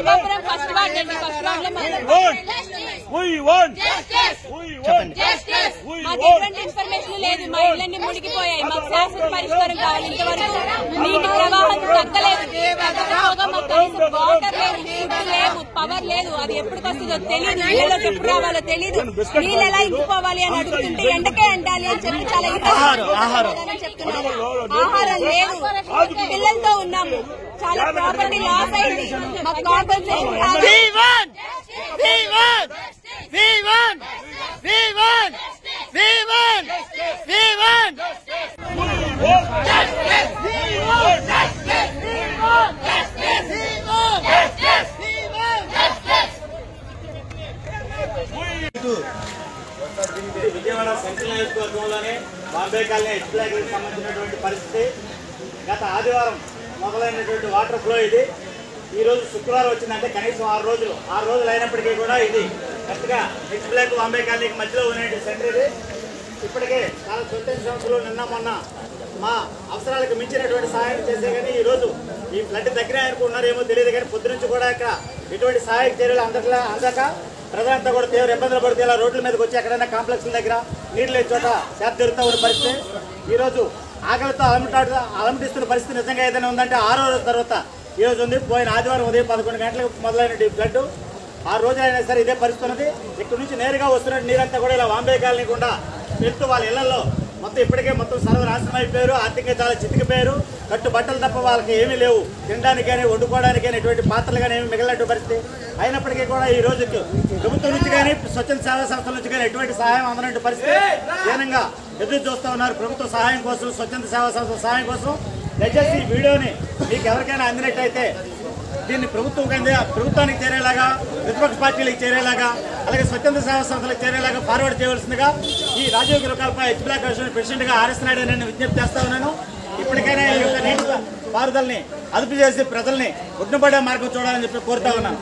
Ramapuram first ward అండి. First ward లో మాకు ఎటువంటి ఇన్ఫర్మేషన్ లేదు. మా ఇళ్ళన్నీ మునిగిపోయాయి. మాకు శాశ్వత పరిష్కారం కావాలి. ఇంతవరకు నీటి ప్రవాహం తగ్గలేదు. తగ్గకపోగా మాకు కనీసం వాటర్ లేదు, ఫుడ్ లేదు, పవర్ లేదు. అది ఎప్పటికొస్తుందో తెలియదు. నీళ్ళకి ఎప్పుడు రావాలో తెలియదు. నీళ్ళు ఎలా ఇంకిపోవాలి అని అడుగుతుంటే ఎండకే ఎండాలి అని చెప్పి చాలా చెప్తున్నారు. ఆహారం లేదు. పిల్లలతో ఉన్నాము. చాలా ప్రాపర్టీ లాస్ అయింది. మాకు కాంపెన్సేషన్ విజయవాడ సెంట్రల్ నియోజకవర్గంలోనే బాంబే కాలనీ ఎక్స్ప్లాగ్కి సంబంధించినటువంటి పరిస్థితి. గత ఆదివారం మొదలైనటువంటి వాటర్ ఫ్లో ఇది. ఈ రోజు శుక్రవారం వచ్చిందంటే కనీసం 6 రోజులు అయినప్పటికీ కూడా ఇది కరెక్ట్గా ఎక్స్ప్లాగ్ బాంబే కాలనీకి మధ్యలో ఉన్నటువంటి సెంటర్ ఇది. ఇప్పటికే చాలా స్వచ్ఛంద సంస్థలు నిన్న మొన్న మా అవసరాలకు మించినటువంటి సహాయం చేసే కానీ ఈరోజు ఈ ఫ్లడ్ దగ్గర అనుకుంటున్నారేమో తెలియదు కానీ పొద్దు నుంచి కూడా ఇక్కడ ఎటువంటి సహాయక చర్యలు అందక ప్రజలంతా కూడా తీవ్ర ఇబ్బందులు పడితే ఇలా రోడ్ల మీదకి వచ్చి ఎక్కడైనా కాంప్లెక్స్ల దగ్గర నీళ్ళు లేని చోట సేద తీరుతూ ఉన్న పరిస్థితి. ఈరోజు ఆకలితో అలమటిస్తున్న పరిస్థితి నిజంగా ఏదైనా ఉందంటే 6వ రోజు తర్వాత ఈరోజు ఉంది. పోయిన ఆదివారం ఉదయం 11 గంటలకు మొదలైన ఫ్లడ్ 6 రోజులైనా సరే ఇదే పరిస్థితి ఉన్నది. ఇక్కడ నుంచి నేరుగా వస్తున్న నీరంతా కూడా ఇలా బాంబే కాలనీ గుండా వెళ్తూ వాళ్ళ ఇళ్లలో మొత్తం ఇప్పటికే సర్వనాశనం అయిపోయారు. ఆర్థికంగా చాలా చితికిపోయారు. కట్టు బట్టలు తప్ప వాళ్ళకి ఏమీ లేవు. తినడానికి కానీ వండుకోవడానికి కానీ ఎటువంటి పాత్రలు కానీ ఏమి మిగిలినట్టు పరిస్థితి. అయినప్పటికీ కూడా ఈ రోజుకి ప్రభుత్వం నుంచి కానీ స్వచ్ఛంద సేవా సంస్థల నుంచి కానీ ఎటువంటి సహాయం అందనట్టు పరిస్థితి దీనంగా ఎదురు చూస్తూ ఉన్నారు ప్రభుత్వ సహాయం కోసం, స్వచ్ఛంద సేవా సంస్థల సహాయం కోసం. దయచేసి ఈ వీడియోని మీకు ఎవరికైనా అందినట్టయితే దీన్ని ప్రభుత్వానికి చేరేలాగా, ప్రతిపక్ష పార్టీలకు చేరేలాగా, అలాగే స్వచ్ఛంద సేవా సంస్థలకు చేరేలాగా ఫార్వర్డ్ చేయవలసిందిగా ఈ రాజీవ్ గృహాలపై ఎక్స్ప్లాగ్ ప్రెసిడెంట్గా ఆర్ఎస్ నాయుడు నేను విజ్ఞప్తి చేస్తా ఉన్నాను. ఇప్పటికైనా ఈ యొక్క నీటి పారుదలని అదుపు చేసి ప్రజల్ని ఉడ్డుపడే మార్గం చూడాలని చెప్పి కోరుతా ఉన్నాను.